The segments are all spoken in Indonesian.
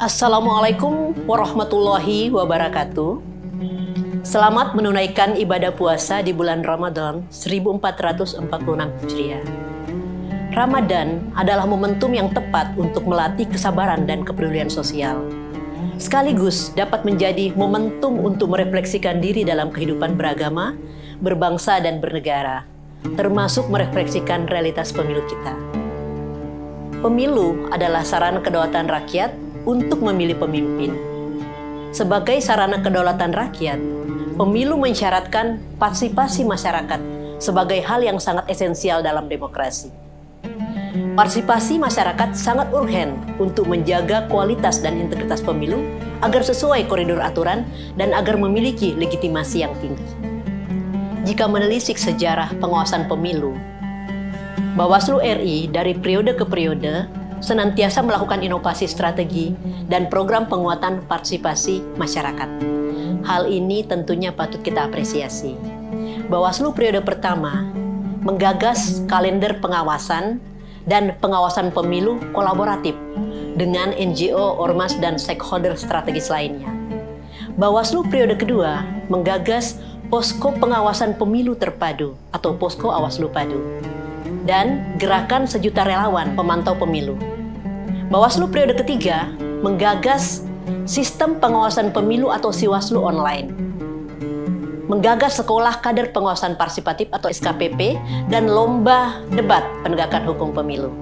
Assalamualaikum warahmatullahi wabarakatuh. Selamat menunaikan ibadah puasa di bulan Ramadan 1446 Hijriah. Ramadan adalah momentum yang tepat untuk melatih kesabaran dan kepedulian sosial. Sekaligus dapat menjadi momentum untuk merefleksikan diri dalam kehidupan beragama, berbangsa dan bernegara, termasuk merefleksikan realitas pemilu kita. Pemilu adalah sarana kedaulatan rakyat untuk memilih pemimpin. Sebagai sarana kedaulatan rakyat, pemilu mensyaratkan partisipasi masyarakat sebagai hal yang sangat esensial dalam demokrasi. Partisipasi masyarakat sangat urgen untuk menjaga kualitas dan integritas pemilu agar sesuai koridor aturan dan agar memiliki legitimasi yang tinggi. Jika menelisik sejarah pengawasan pemilu, Bawaslu RI dari periode ke periode senantiasa melakukan inovasi strategi dan program penguatan partisipasi masyarakat. Hal ini tentunya patut kita apresiasi. Bawaslu periode pertama menggagas kalender pengawasan dan pengawasan pemilu kolaboratif dengan NGO, ormas, dan stakeholder strategis lainnya. Bawaslu periode kedua menggagas Posko Pengawasan Pemilu Terpadu atau Posko Awaslu Padu dan Gerakan Sejuta Relawan Pemantau Pemilu. Bawaslu periode ketiga menggagas Sistem Pengawasan Pemilu atau Siwaslu Online, menggagas Sekolah Kader Pengawasan Partisipatif atau SKPP, dan Lomba Debat Penegakan Hukum Pemilu.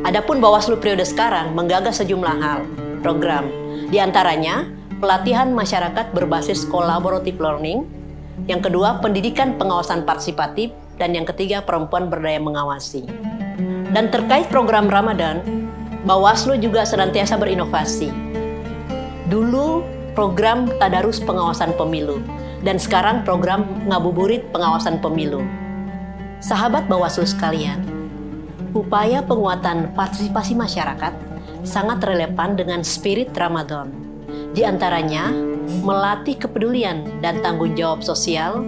Adapun Bawaslu periode sekarang menggagas sejumlah hal, program, diantaranya pelatihan masyarakat berbasis collaborative learning, yang kedua pendidikan pengawasan partisipatif, dan yang ketiga perempuan berdaya mengawasi. Dan terkait program Ramadan, Bawaslu juga senantiasa berinovasi. Dulu program Tadarus Pengawasan Pemilu, dan sekarang program Ngabuburit Pengawasan Pemilu. Sahabat Bawaslu sekalian, upaya penguatan partisipasi masyarakat sangat relevan dengan spirit Ramadan. Di antaranya, melatih kepedulian dan tanggung jawab sosial,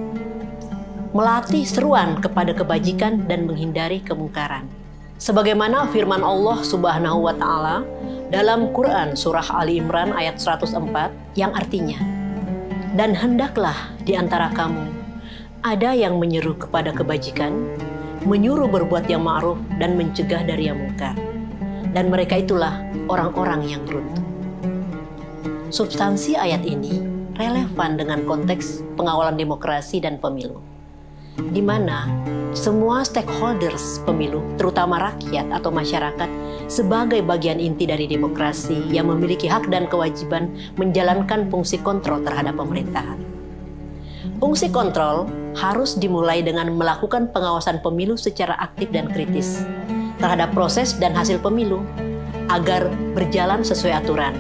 melatih seruan kepada kebajikan dan menghindari kemungkaran. Sebagaimana firman Allah Subhanahu wa Ta'ala dalam Quran Surah Ali Imran ayat 104 yang artinya, "Dan hendaklah di antara kamu ada yang menyeru kepada kebajikan, menyuruh berbuat yang ma'ruf dan mencegah dari yang mungkar. Dan mereka itulah orang-orang yang beruntung." Substansi ayat ini relevan dengan konteks pengawalan demokrasi dan pemilu, di mana semua stakeholders pemilu, terutama rakyat atau masyarakat, sebagai bagian inti dari demokrasi yang memiliki hak dan kewajiban menjalankan fungsi kontrol terhadap pemerintahan. Fungsi kontrol harus dimulai dengan melakukan pengawasan pemilu secara aktif dan kritis terhadap proses dan hasil pemilu agar berjalan sesuai aturan,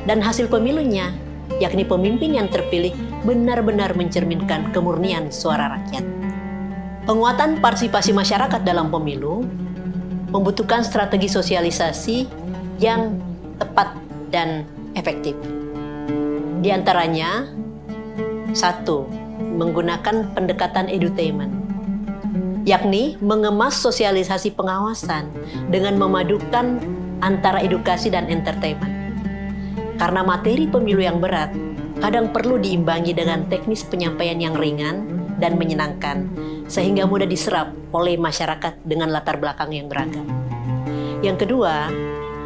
dan hasil pemilunya, yakni pemimpin yang terpilih, benar-benar mencerminkan kemurnian suara rakyat. Penguatan partisipasi masyarakat dalam pemilu membutuhkan strategi sosialisasi yang tepat dan efektif. Di antaranya, 1. Menggunakan pendekatan edutainment, yakni mengemas sosialisasi pengawasan dengan memadukan antara edukasi dan entertainment. Karena materi pemilu yang berat, kadang perlu diimbangi dengan teknis penyampaian yang ringan dan menyenangkan, sehingga mudah diserap oleh masyarakat dengan latar belakang yang beragam. Yang kedua,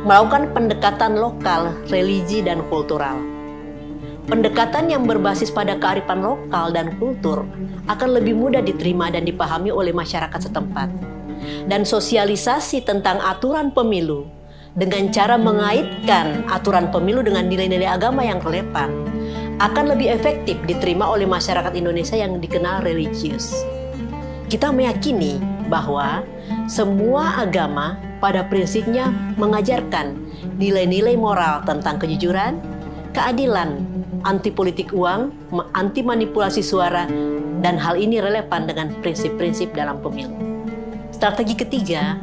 melakukan pendekatan lokal, religi, dan kultural. Pendekatan yang berbasis pada kearifan lokal dan kultur akan lebih mudah diterima dan dipahami oleh masyarakat setempat. Dan sosialisasi tentang aturan pemilu dengan cara mengaitkan aturan pemilu dengan nilai-nilai agama yang relevan akan lebih efektif diterima oleh masyarakat Indonesia yang dikenal religius. Kita meyakini bahwa semua agama pada prinsipnya mengajarkan nilai-nilai moral tentang kejujuran, keadilan, anti politik uang, anti manipulasi suara, dan hal ini relevan dengan prinsip-prinsip dalam pemilu. Strategi ketiga,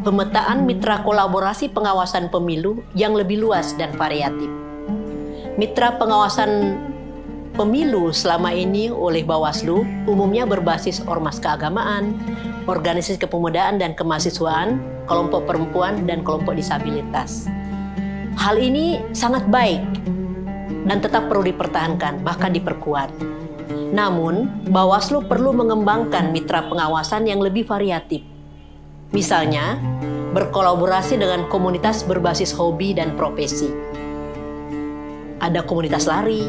pemetaan mitra kolaborasi pengawasan pemilu yang lebih luas dan variatif. Mitra pengawasan pemilu selama ini oleh Bawaslu umumnya berbasis ormas keagamaan, organisasi kepemudaan dan kemahasiswaan, kelompok perempuan, dan kelompok disabilitas. Hal ini sangat baik dan tetap perlu dipertahankan, bahkan diperkuat. Namun, Bawaslu perlu mengembangkan mitra pengawasan yang lebih variatif. Misalnya, berkolaborasi dengan komunitas berbasis hobi dan profesi. Ada komunitas lari,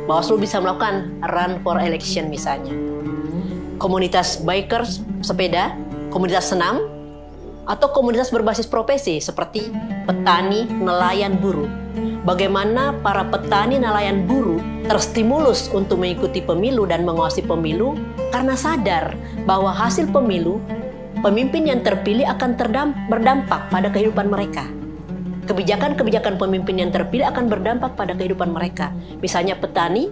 Bawaslu bisa melakukan run for election misalnya. Komunitas bikers, sepeda, komunitas senam, atau komunitas berbasis profesi seperti petani, nelayan, buruh. Bagaimana para petani, nelayan, buruh terstimulus untuk mengikuti pemilu dan mengawasi pemilu karena sadar bahwa hasil pemilu, pemimpin yang terpilih akan berdampak pada kehidupan mereka. Kebijakan-kebijakan pemimpin yang terpilih akan berdampak pada kehidupan mereka. Misalnya petani,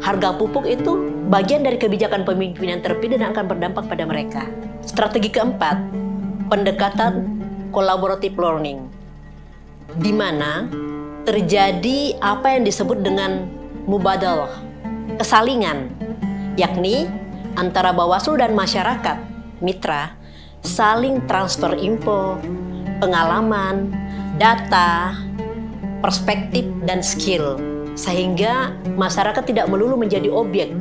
harga pupuk itu bagian dari kebijakan pemimpin yang terpilih dan akan berdampak pada mereka. Strategi keempat, pendekatan collaborative learning, di mana terjadi apa yang disebut dengan mubadalah, kesalingan, yakni antara Bawaslu dan masyarakat, mitra, saling transfer info, pengalaman, data, perspektif, dan skill, sehingga masyarakat tidak melulu menjadi objek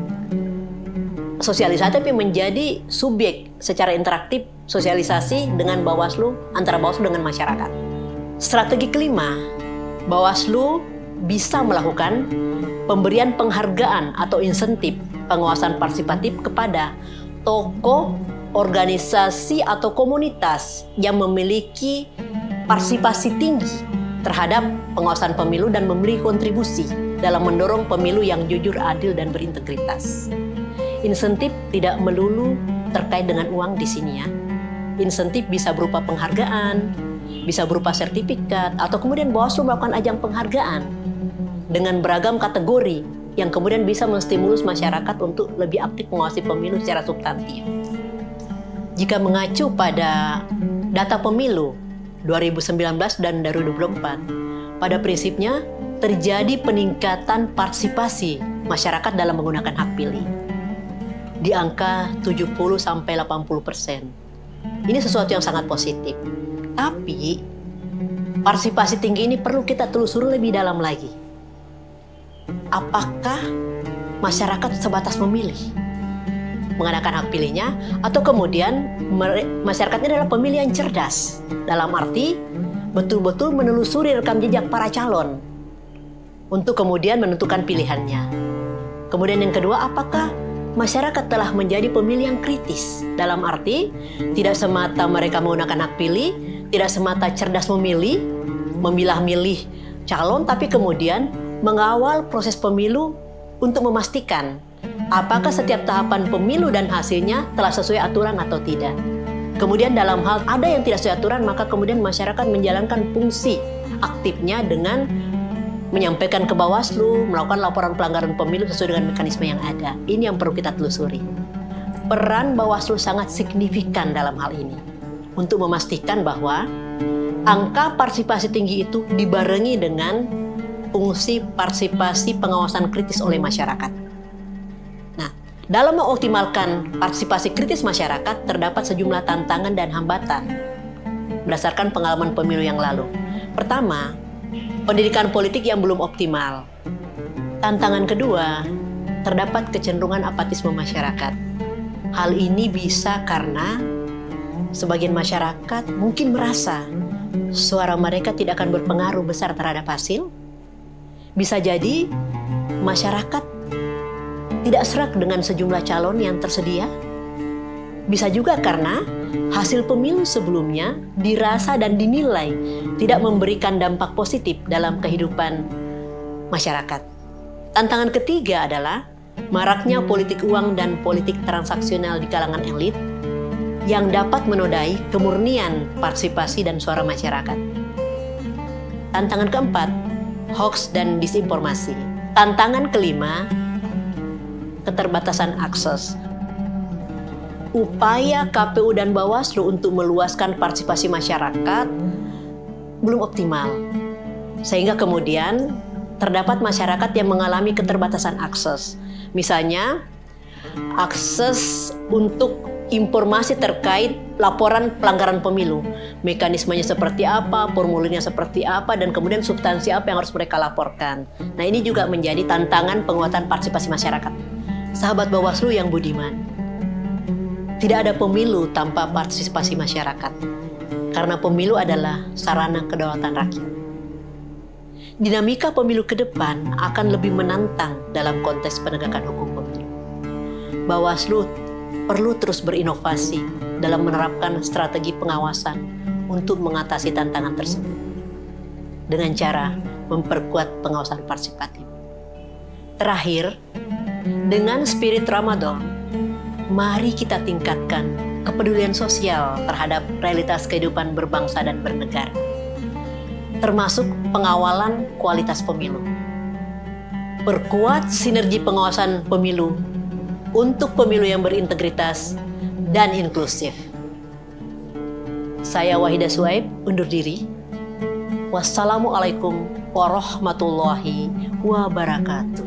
sosialisasi, tapi menjadi subjek secara interaktif sosialisasi dengan Bawaslu, antara Bawaslu dengan masyarakat. Strategi kelima, Bawaslu bisa melakukan pemberian penghargaan atau insentif pengawasan partisipatif kepada tokoh, organisasi, atau komunitas yang memiliki partisipasi tinggi terhadap pengawasan pemilu dan memiliki kontribusi dalam mendorong pemilu yang jujur, adil, dan berintegritas. Insentif tidak melulu terkait dengan uang di sini ya. Insentif bisa berupa penghargaan, bisa berupa sertifikat, atau kemudian Bawaslu melakukan ajang penghargaan dengan beragam kategori yang kemudian bisa menstimulus masyarakat untuk lebih aktif mengawasi pemilu secara substantif. Jika mengacu pada data pemilu 2019 dan 2024, pada prinsipnya terjadi peningkatan partisipasi masyarakat dalam menggunakan hak pilih di angka 70-80%. Ini sesuatu yang sangat positif. Tapi partisipasi tinggi ini perlu kita telusuri lebih dalam lagi. Apakah masyarakat sebatas memilih, menggunakan hak pilihnya, atau kemudian masyarakatnya adalah pemilih yang cerdas, dalam arti betul-betul menelusuri rekam jejak para calon untuk kemudian menentukan pilihannya. Kemudian yang kedua, apakah masyarakat telah menjadi pemilih yang kritis, dalam arti tidak semata mereka menggunakan hak pilih, tidak semata cerdas memilih, memilah-milih calon, tapi kemudian mengawal proses pemilu untuk memastikan apakah setiap tahapan pemilu dan hasilnya telah sesuai aturan atau tidak. Kemudian dalam hal ada yang tidak sesuai aturan, maka kemudian masyarakat menjalankan fungsi aktifnya dengan menyampaikan ke Bawaslu, melakukan laporan pelanggaran pemilu sesuai dengan mekanisme yang ada. Ini yang perlu kita telusuri. Peran Bawaslu sangat signifikan dalam hal ini untuk memastikan bahwa angka partisipasi tinggi itu dibarengi dengan fungsi partisipasi pengawasan kritis oleh masyarakat. Nah, dalam mengoptimalkan partisipasi kritis masyarakat terdapat sejumlah tantangan dan hambatan berdasarkan pengalaman pemilu yang lalu. Pertama, pendidikan politik yang belum optimal. Tantangan kedua, terdapat kecenderungan apatisme masyarakat. Hal ini bisa karena sebagian masyarakat mungkin merasa suara mereka tidak akan berpengaruh besar terhadap hasil. Bisa jadi masyarakat tidak serak dengan sejumlah calon yang tersedia. Bisa juga karena hasil pemilu sebelumnya dirasa dan dinilai tidak memberikan dampak positif dalam kehidupan masyarakat. Tantangan ketiga adalah maraknya politik uang dan politik transaksional di kalangan elit yang dapat menodai kemurnian partisipasi dan suara masyarakat. Tantangan keempat, hoax dan disinformasi. Tantangan kelima, keterbatasan akses. Upaya KPU dan Bawaslu untuk meluaskan partisipasi masyarakat belum optimal, sehingga kemudian terdapat masyarakat yang mengalami keterbatasan akses. Misalnya, akses untuk informasi terkait laporan pelanggaran pemilu. Mekanismenya seperti apa, formulirnya seperti apa, dan kemudian substansi apa yang harus mereka laporkan. Nah, ini juga menjadi tantangan penguatan partisipasi masyarakat. Sahabat Bawaslu yang budiman, tidak ada pemilu tanpa partisipasi masyarakat. Karena pemilu adalah sarana kedaulatan rakyat. Dinamika pemilu ke depan akan lebih menantang dalam konteks penegakan hukum pemilu. Bawaslu perlu terus berinovasi dalam menerapkan strategi pengawasan untuk mengatasi tantangan tersebut dengan cara memperkuat pengawasan partisipatif. Terakhir, dengan spirit Ramadan, mari kita tingkatkan kepedulian sosial terhadap realitas kehidupan berbangsa dan bernegara, termasuk pengawalan kualitas pemilu. Perkuat sinergi pengawasan pemilu untuk pemilu yang berintegritas dan inklusif. Saya Wahidah Suaib undur diri. Wassalamualaikum warahmatullahi wabarakatuh.